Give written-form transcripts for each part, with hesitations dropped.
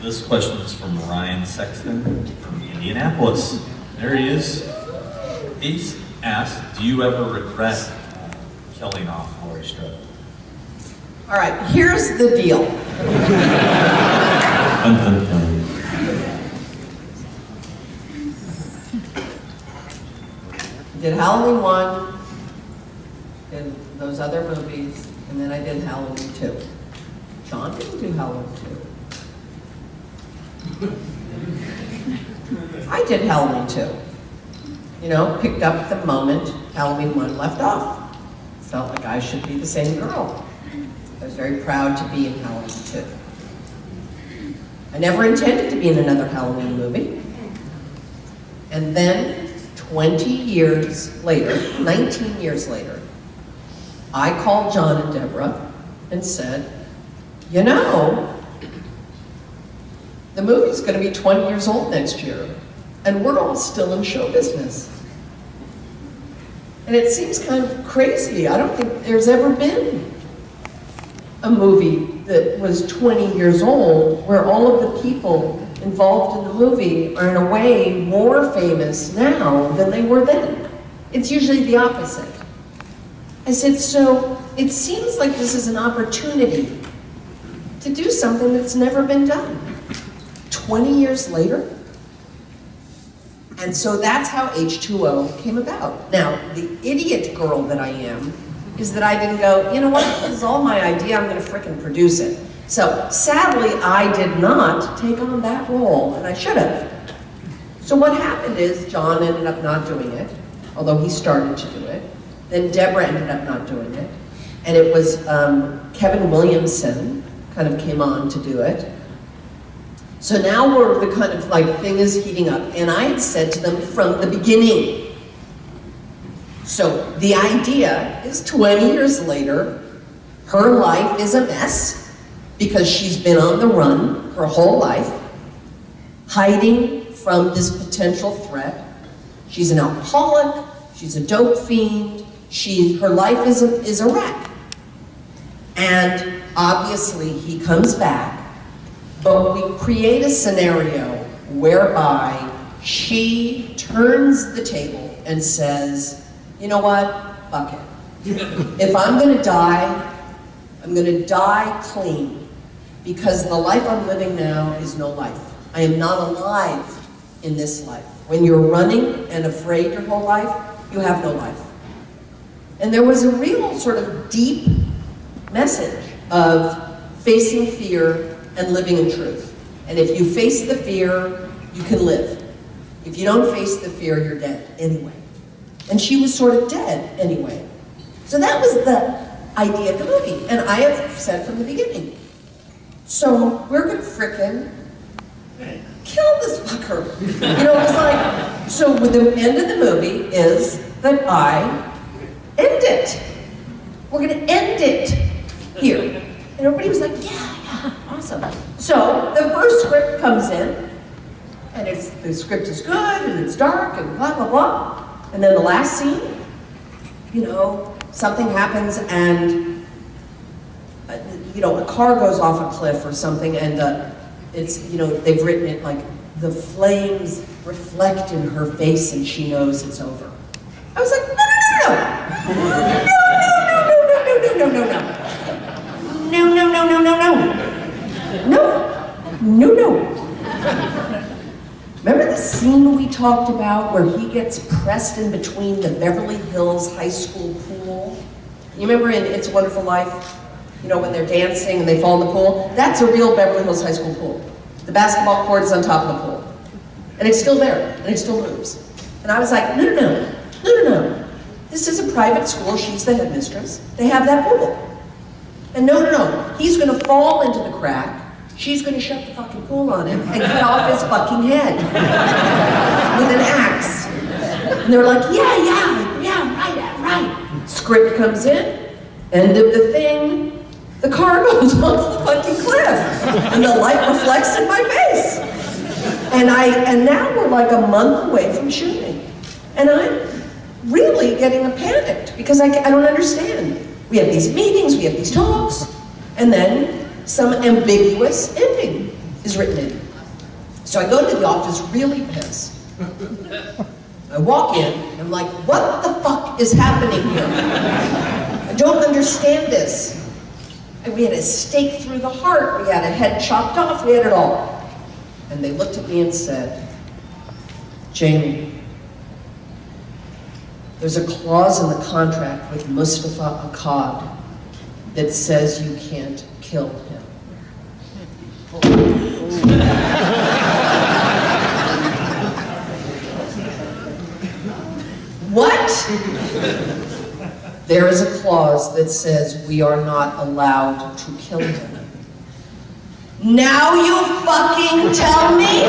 This question is from Ryan Sexton from Indianapolis. There he is. He's asked, do you ever regret killing off Laure Strode? All right, here's the deal. Did Halloween 1, did those other movies, and then I did Halloween 2. John didn't do Halloween 2. I did Halloween 2. You know, picked up the moment Halloween 1 left off. Felt like I should be the same girl. I was very proud to be in Halloween 2. I never intended to be in another Halloween movie. And then 20 years later, 19 years later, I called John and Deborah and said, you know, the movie's going to be 20 years old next year, and we're all still in show business. And it seems kind of crazy. I don't think there's ever been a movie that was 20 years old where all of the people involved in the movie are in a way more famous now than they were then. It's usually the opposite. I said, so it seems like this is an opportunity to do something that's never been done. 20 years later? And so that's how H2O came about. Now, the idiot girl that I am is that I didn't go, you know what, this is all my idea, I'm gonna frickin' produce it. So, sadly, I did not take on that role, and I should have. So what happened is, John ended up not doing it, although he started to do it. Then Deborah ended up not doing it. And it was Kevin Williamson kind of came on to do it. So now we're the kind of like thing is heating up. And I had said to them from the beginning, so the idea is 20 years later, her life is a mess because she's been on the run her whole life, hiding from this potential threat. She's an alcoholic, she's a dope fiend, her life is a wreck. And obviously he comes back, but we create a scenario whereby she turns the table and says, you know what, fuck it. If I'm gonna die clean, because the life I'm living now is no life. I am not alive in this life. When you're running and afraid your whole life, you have no life. And there was a real sort of deep message of facing fear and living in truth. And if you face the fear, you can live. If you don't face the fear, you're dead anyway. And she was sort of dead anyway. So that was the idea of the movie. And I have said from the beginning, so we're gonna frickin' kill this fucker. You know, it's like, so the end of the movie is that I end it. We're gonna end it here. And everybody was like, yeah, awesome. So the first script comes in, and the script is good, and it's dark, and blah, blah, blah. And then the last scene, you know, something happens, and, you know, a car goes off a cliff or something, and it's, you know, they've written it like, the flames reflect in her face, and she knows it's over. I was like, no. Remember the scene we talked about where he gets pressed in between the Beverly Hills High School pool? You remember in It's a Wonderful Life, you know, when they're dancing and they fall in the pool? That's a real Beverly Hills High School pool. The basketball court is on top of the pool. And it's still there, and it still moves. And I was like, no. This is a private school, she's the headmistress. They have that pool. And no, he's gonna fall into the crack, she's gonna shut the fucking pool on him and cut off his fucking head with an axe. And they're like, yeah, right. Script comes in, end of the thing, the car goes off the fucking cliff, and the light reflects in my face. And now we're like a month away from shooting. And I'm really getting panicked because I don't understand. We have these meetings, we have these talks, and then some ambiguous ending is written in. So I go to the office really pissed. I walk in, and I'm like, what the fuck is happening here? I don't understand this. And we had a stake through the heart, we had a head chopped off, we had it all. And they looked at me and said, Jamie, there's a clause in the contract with Mustafa Akkad that says you can't kill him. What? There is a clause that says we are not allowed to kill him. Now you fucking tell me?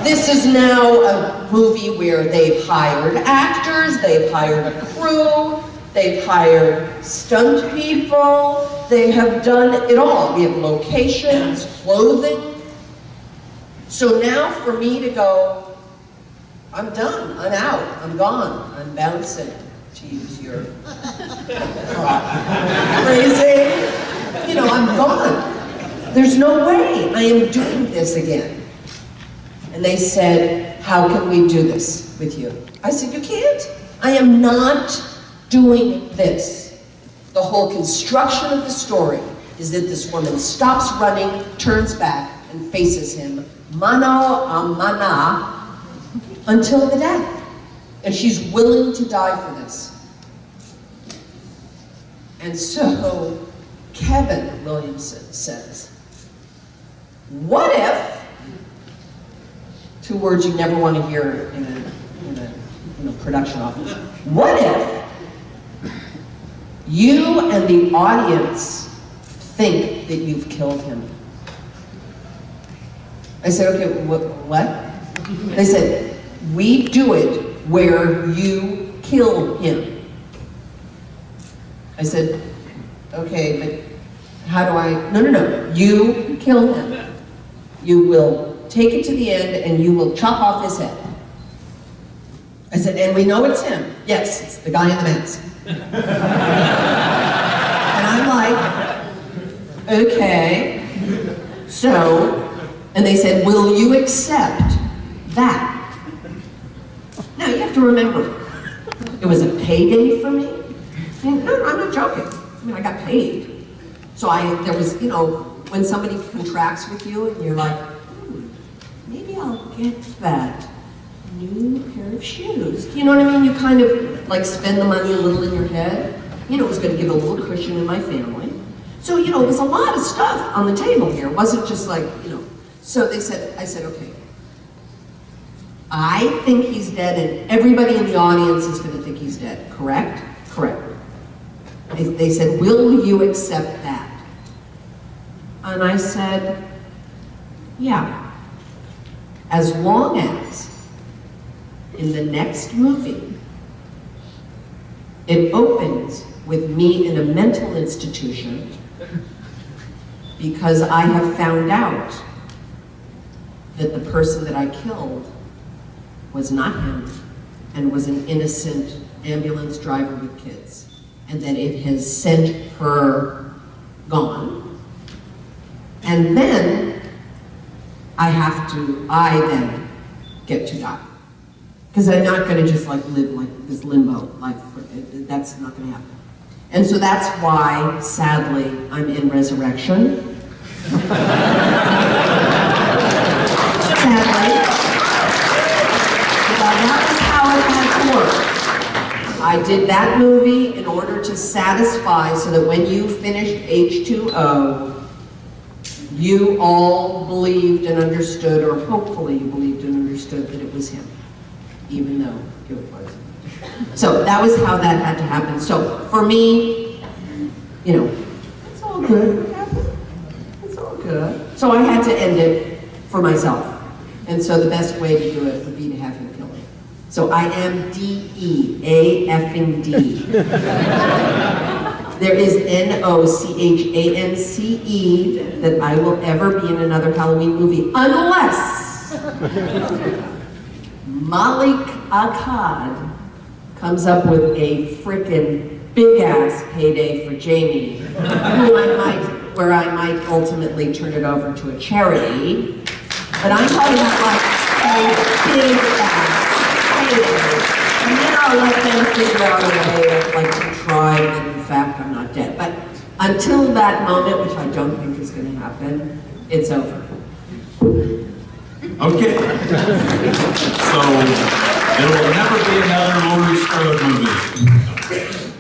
This is now a movie where they've hired actors, they've hired a crew, they've hired stunt people, they have done it all. We have locations, clothing. So now for me to go, I'm done, I'm out, I'm gone, I'm bouncing, to use your phrasing. You know, I'm gone. There's no way I am doing this again. And they said, how can we do this with you? I said, you can't. I am not doing this. The whole construction of the story is that this woman stops running, turns back, and faces him, mano a mana, until the death. And she's willing to die for this. And so, Kevin Williamson says, what if, two words you never want to hear in a production office, what if you and the audience think that you've killed him? I said, okay, what? They said, we do it where you kill him. I said, okay, but how do I, no, you kill him. You will take it to the end and you will chop off his head. I said, and we know it's him. Yes, it's the guy in the mask. And I'm like, okay. So, and they said, will you accept that? Now you have to remember, it was a payday for me. I mean, no, I'm not joking. I mean, I got paid. So there was, you know, when somebody contracts with you and you're like, maybe I'll get that new pair of shoes. You know what I mean? You kind of like spend the money a little in your head. You know, it was going to give a little cushion in my family. So, you know, it was a lot of stuff on the table here. It wasn't just like, you know. So I said, okay, I think he's dead and everybody in the audience is going to think he's dead, correct? Correct. They said, will you accept that? And I said, yeah. As long as in the next movie, it opens with me in a mental institution because I have found out that the person that I killed was not him and was an innocent ambulance driver with kids, and that it has sent her gone. And then I then get to die. Because I'm not going to just like live like this limbo life. That's not going to happen. And so that's why, sadly, I'm in Resurrection. Sadly. But that was how it had to work. I did that movie in order to satisfy so that when you finished H2O, you all believed and understood, or hopefully you believed and understood that it was him, even though it wasn't. So that was how that had to happen. So for me, you know, it's all good. What happened? It's all good. So I had to end it for myself. And so the best way to do it would be to have him kill me. So I am D-E, A-effing D. There is N-O-C-H-A-N-C-E that I will ever be in another Halloween movie, unless Malik Akkad comes up with a frickin' big-ass payday for Jamie, who I might where I might ultimately turn it over to a charity. But I'm talking about like a big payday. And then I'll let them figure out a way of like contrive that in fact I'm not dead. But until that moment, which I don't think is going to happen, it's over. Okay. So there will never be another Laure Strode movie.